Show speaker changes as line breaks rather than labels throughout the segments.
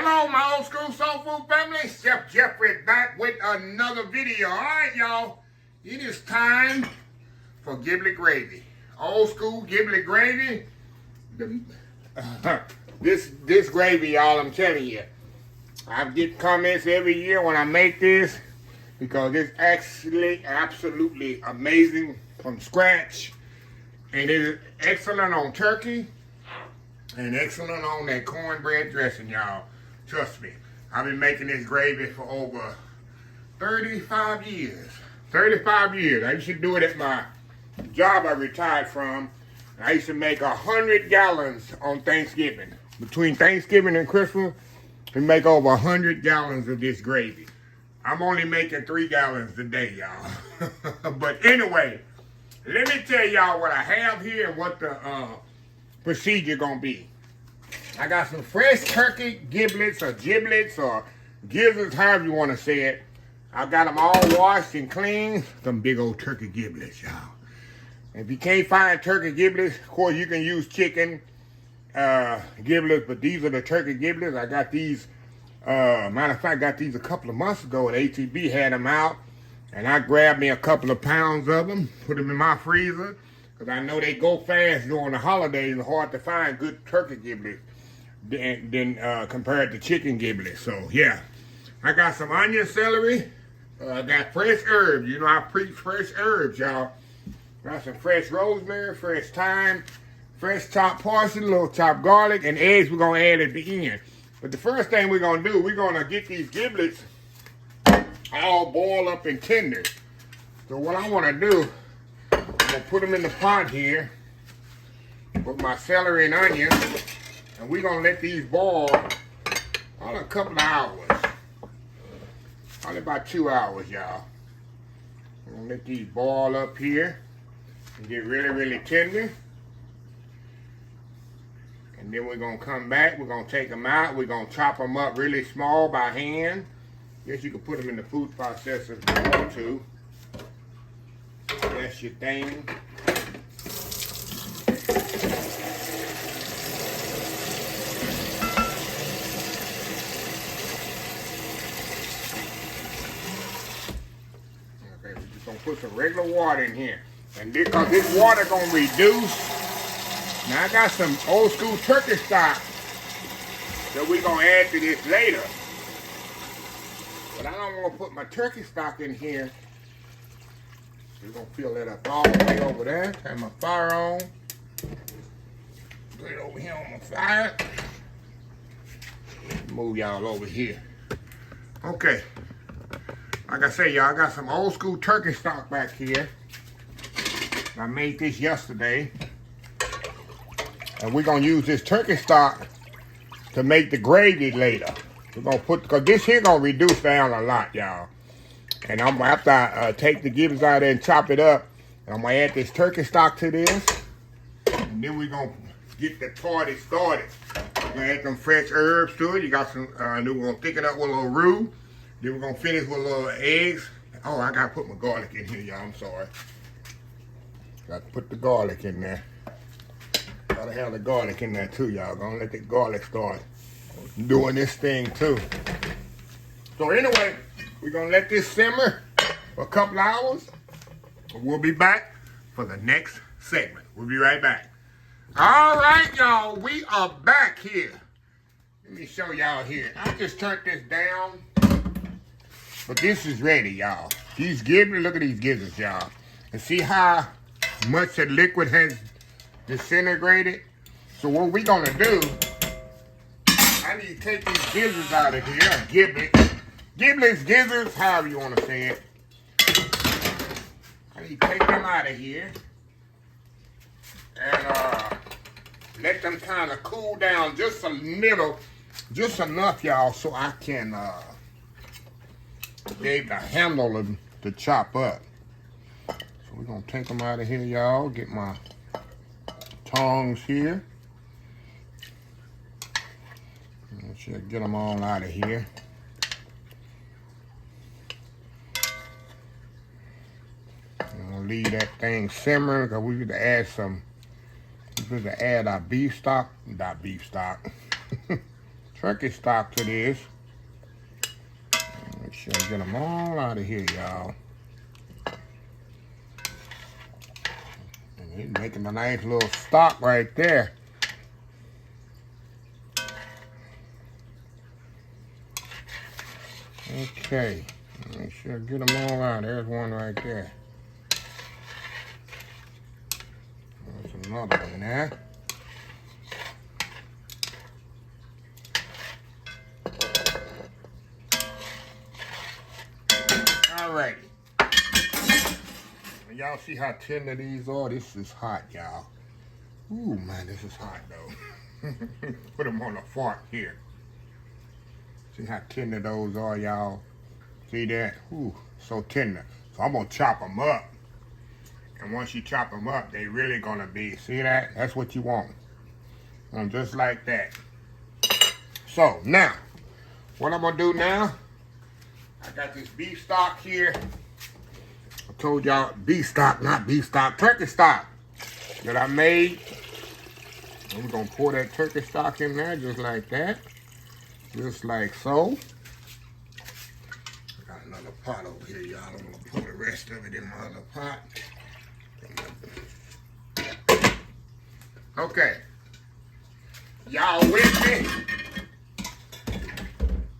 Hello, my old school soul food family. Chef Jeffrey back with another video. All right, y'all. It is time for giblet gravy. Old school giblet gravy. This gravy, y'all, I'm telling you. I get comments every year when I make this because it's actually absolutely amazing from scratch. And it is excellent on turkey and excellent on that cornbread dressing, y'all. Trust me, I've been making this gravy for over 35 years. 35 years. I used to do it at my job I retired from. I used to make 100 gallons on Thanksgiving. Between Thanksgiving and Christmas, we make over 100 gallons of this gravy. I'm only making 3 gallons a day, y'all. But anyway, let me tell y'all what I have here and what the procedure gonna be. I got some fresh turkey giblets or gizzards, however you want to say it. I got them all washed and clean. Some big old turkey giblets, y'all. If you can't find turkey giblets, of course you can use chicken giblets, but these are the turkey giblets. I got these, matter of fact, I got these a couple of months ago at ATB, had them out, and I grabbed me a couple of pounds of them, put them in my freezer, because I know they go fast during the holidays. It's hard to find good turkey giblets than compared to chicken giblets. So yeah, I got some onion, celery. I got fresh herbs. You know I preach fresh herbs, y'all. Got some fresh rosemary, fresh thyme, fresh chopped parsley, little chopped garlic, and eggs we're gonna add at the end. But the first thing we're gonna do, we're gonna get these giblets all boiled up and tender. So what I wanna do, I'm gonna put them in the pot here, put my celery and onion, and we're gonna let these boil on a couple of hours. Probably about 2 hours, y'all. I'm gonna let these boil up here and get really, really tender. And then we're gonna come back, we're gonna take them out, we're gonna chop them up really small by hand. Guess you can put them in the food processor if you want to. That's your thing. Okay, we're just gonna put some regular water in here. And because this water gonna reduce. Now I got some old school turkey stock that we're gonna add to this later. But I don't want to put my turkey stock in here. We're gonna fill that up all the way over there. Have my fire on. Put it over here on my fire. Move y'all over here. Okay. Like I say, y'all, I got some old school turkey stock back here. I made this yesterday. And we're gonna use this turkey stock to make the gravy later. We're gonna put, because this here gonna reduce down a lot, y'all. And I'm after I take the giblets out of there and chop it up, I'm gonna add this turkey stock to this. And then we're gonna get the party started. We're gonna add some fresh herbs to it. You got some, then we're gonna thicken up with a little roux. Then we're gonna finish with a little eggs. Oh, I gotta put my garlic in here, y'all, I'm sorry. Got to put the garlic in there. Gotta have the garlic in there too, y'all. Gonna let the garlic start doing this thing too. So anyway, we're gonna let this simmer for a couple hours. We'll be back for the next segment. We'll be right back. All right, y'all, we are back here. Let me show y'all here. I just turned this down, but this is ready, y'all. These giblets, look at these giblets, y'all. And see how much the liquid has disintegrated. So what we're gonna do, I need to take these gizzards out of here, giblets, gizzards, however you want to say it. I need to take them out of here and let them kind of cool down just a little, just enough, y'all, so I can be able to handle them to chop up. So we're gonna take them out of here, y'all. Get my tongs here. Should get them all out of here. I'm gonna leave that thing simmering because we could add some. We could add our beef stock, not beef stock. turkey stock to this. Make sure I get them all out of here, y'all. And he's making a nice little stock right there. Okay, make sure I get them all out. There's one right there. There's another one there. Alright. Y'all see how tender these are? This is hot, y'all. Ooh, man, this is hot, though. Put them on a fork here. See how tender those are, y'all? See that? Ooh, so tender. So I'm going to chop them up. And once you chop them up, they really going to be, see that? That's what you want. Just like that. So, now, what I'm going to do now, I got this beef stock here. I told y'all beef stock, not beef stock, turkey stock that I made. I'm going to pour that turkey stock in there just like that. Just like so. I got another pot over here, y'all. I'm going to pour the rest of it in my other pot. Okay. Y'all with me?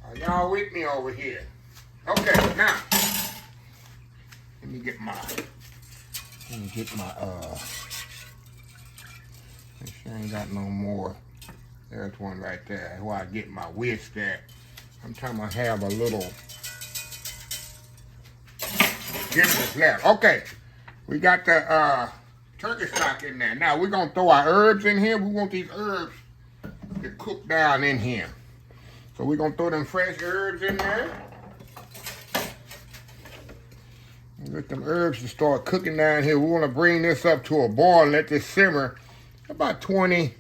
Are y'all with me over here? Okay, now. Let me get my make sure I ain't got no more. There's one right there. That's where I get my whisk at. I'm trying to have a little giblets left. Okay, we got the turkey stock in there. Now we're gonna throw our herbs in here. We want these herbs to cook down in here. So we're gonna throw them fresh herbs in there. Let them herbs to start cooking down here. We want to bring this up to a boil and let this simmer about 25,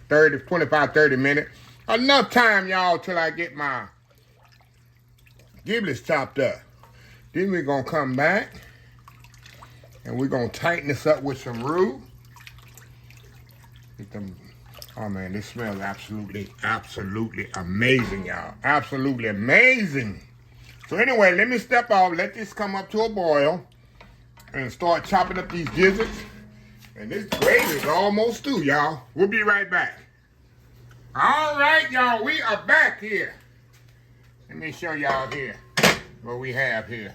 30 minutes. Enough time, y'all, till I get my giblets chopped up. Then we're going to come back and we're going to tighten this up with some roux. Get them. Oh, man, this smells absolutely amazing, y'all. Absolutely amazing. So anyway, let me step off, let this come up to a boil, and start chopping up these giblets. And this gravy is almost through, y'all. We'll be right back. All right, y'all, we are back here. Let me show y'all here what we have here.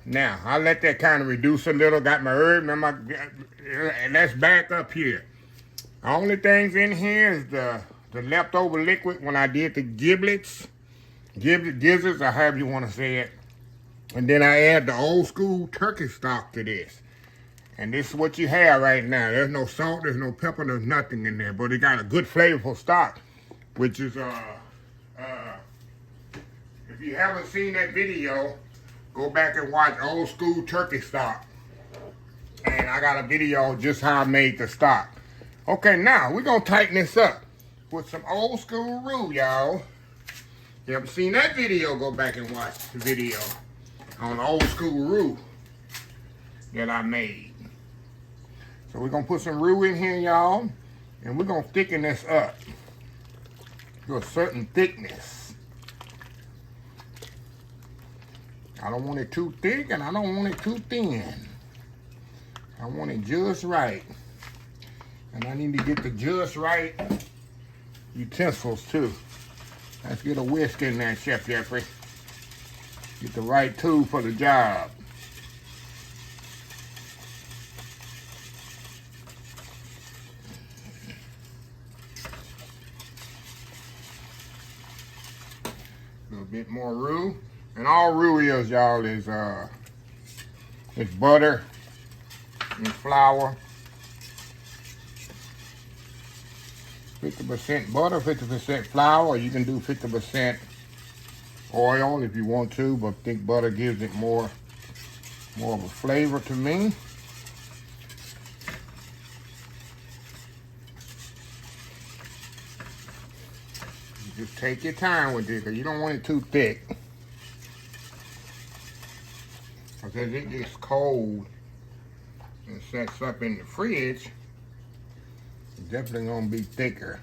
Now, I'll let that kind of reduce a little. Got my herb, and let's back up here. The only things in here is the leftover liquid when I did the giblets. Gizzards, or however you want to say it. And then I add the old school turkey stock to this. And this is what you have right now. There's no salt, there's no pepper, there's nothing in there. But it got a good flavorful stock, which is, if you haven't seen that video, go back and watch old school turkey stock. And I got a video just how I made the stock. Okay, now we're going to tighten this up with some old school roux, y'all. You haven't seen that video, go back and watch the video on the old school roux that I made. So we're going to put some roux in here, y'all, and we're going to thicken this up to a certain thickness. I don't want it too thick, and I don't want it too thin. I want it just right. And I need to get the just right utensils, too. Let's get a whisk in there, Chef Jeffrey. Get the right tool for the job. A little bit more roux. And all roux is, y'all, is it's butter and flour. 50% butter, 50% flour. You can do 50% oil if you want to, but I think butter gives it more of a flavor to me. You just take your time with it, because you don't want it too thick. Because as it gets cold and sets up in the fridge, it's definitely going to be thicker.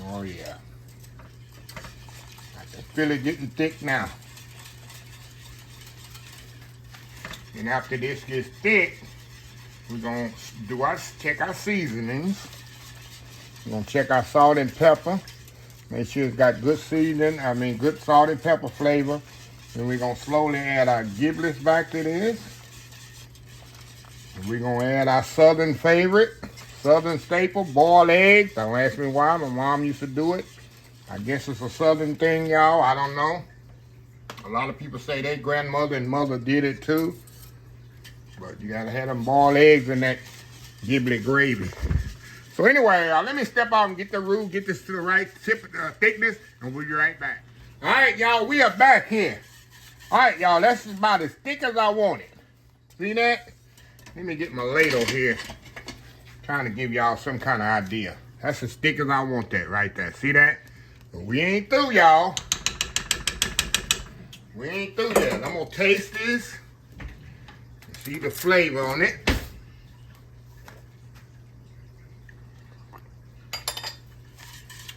Oh yeah. I can feel it getting thick now. And after this gets thick, we're gonna check our seasonings. We're gonna check our salt and pepper. Make sure it's got good seasoning, good salt and pepper flavor. And we're gonna slowly add our giblets back to this. And we're gonna add our southern favorite, southern staple, boiled eggs. Don't ask me why, my mom used to do it. I guess it's a southern thing, y'all, I don't know. A lot of people say their grandmother and mother did it too. But you gotta have them boiled eggs in that giblet gravy. So anyway, let me step out and get the roux, get this to the right thickness, and we'll be right back. All right, y'all, we are back here. All right, y'all, that's about as thick as I want it. See that? Let me get my ladle here. Trying to give y'all some kind of idea. That's as thick as I want that right there. See that? But we ain't through, y'all. We ain't through yet. I'm gonna taste this. See the flavor on it.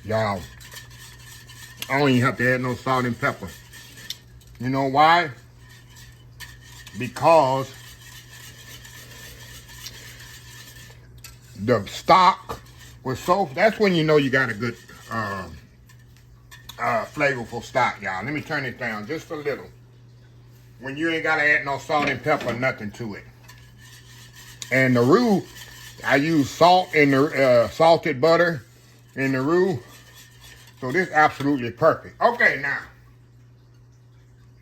Y'all, I don't even have to add no salt and pepper. You know why? Because the stock was so, that's when you know you got a good flavorful stock, y'all. Let me turn it down just a little. When you ain't gotta add no salt and pepper, nothing to it. And the roux, I use salt in the salted butter in the roux. So this is absolutely perfect. Okay, now.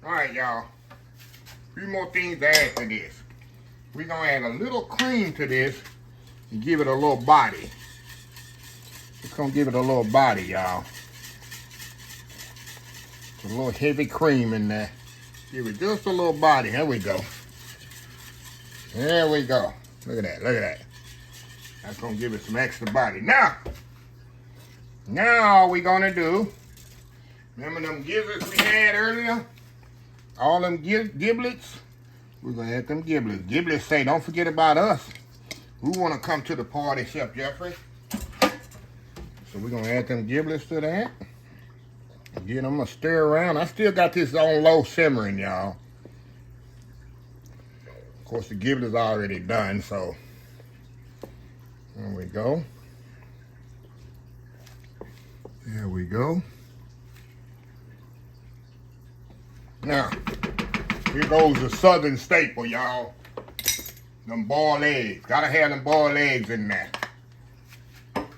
All right, y'all. A few more things to add to this. We're gonna add a little cream to this and give it a little body. It's gonna give it a little body, y'all. A little heavy cream in there. Give it just a little body. There we go. There we go. Look at that. Look at that. That's gonna give it some extra body. Now all we gonna do, remember them giblets we had earlier? All them giblets, we're gonna add them giblets. Giblets say, don't forget about us. We wanna come to the party, Chef Jeffrey. So we're gonna add them giblets to that. Again, I'm gonna stir around. I still got this on low simmering, y'all. Of course, the giblets already done, so there we go. There we go. Now, here goes the southern staple, y'all. Them boiled eggs. Gotta have them boiled eggs in there.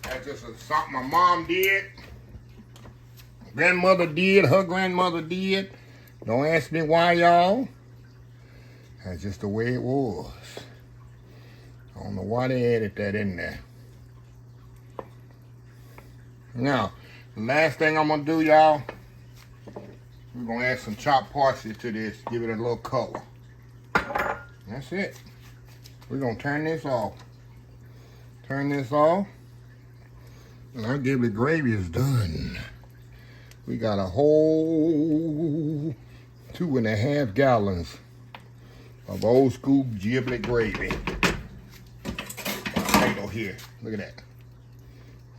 That's just something my mom did. Grandmother did. Her grandmother did. Don't ask me why, y'all. That's just the way it was. I don't know why they added that in there. Now, the last thing I'm gonna do, y'all, we're gonna add some chopped parsley to this, give it a little color. That's it. We're gonna turn this off. Turn this off. And our giblet gravy is done. We got a whole 2.5 gallons of old school giblet gravy. Tomato here. Look at that.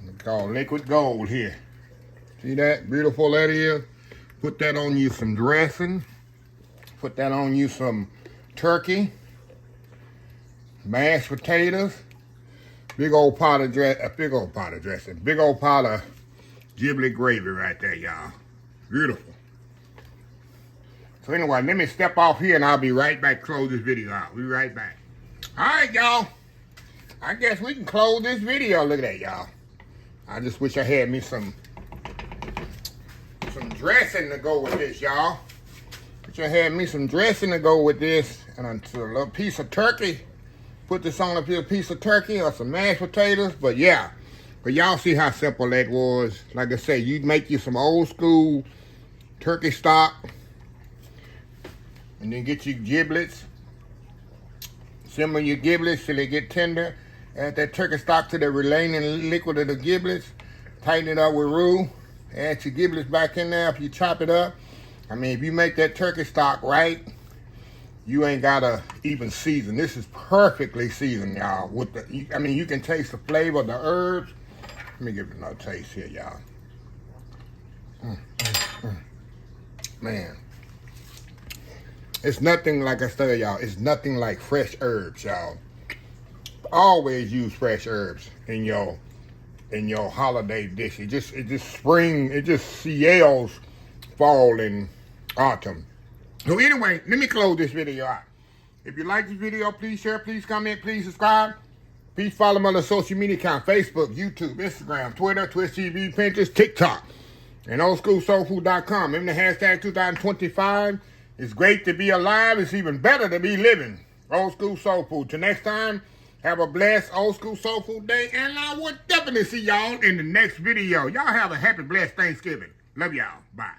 It's called liquid gold here. See that? Beautiful that is. Put that on you some dressing. Put that on you some turkey. Mashed potatoes. Big old pot of dressing. Big old pot of giblet gravy right there, y'all. Beautiful. So anyway, let me step off here and I'll be right back. Close this video out. We'll be right back. All right, y'all. I guess we can close this video. Look at that, y'all. I just wish I had me some dressing to go with this, y'all. Wish I had me some dressing to go with this and a little piece of turkey. Put this on a piece of turkey or some mashed potatoes. But yeah, but y'all see how simple that was. Like I said, you make you some old school turkey stock and then get your giblets. Simmer your giblets till they get tender. Add that turkey stock to the remaining liquid of the giblets. Tighten it up with roux. Add your giblets back in there if you chop it up. I mean, if you make that turkey stock right, you ain't gotta even season. This is perfectly seasoned, y'all. With the, I mean, you can taste the flavor of the herbs. Let me give it another taste here, y'all. Man. It's nothing like I said, y'all. It's nothing like fresh herbs, y'all. Always use fresh herbs in your holiday dish. It just seals fall and autumn. So anyway, let me close this video out. If you like this video, please share, please comment, please subscribe. Please follow me on the social media account: Facebook, YouTube, Instagram, Twitter, Twitch TV, Pinterest, TikTok, and oldschoolsoulfood.com. Remember the hashtag 2025. It's great to be alive. It's even better to be living. Old School Soul Food. Till next time, have a blessed Old School Soul Food day. And I will definitely see y'all in the next video. Y'all have a happy, blessed Thanksgiving. Love y'all. Bye.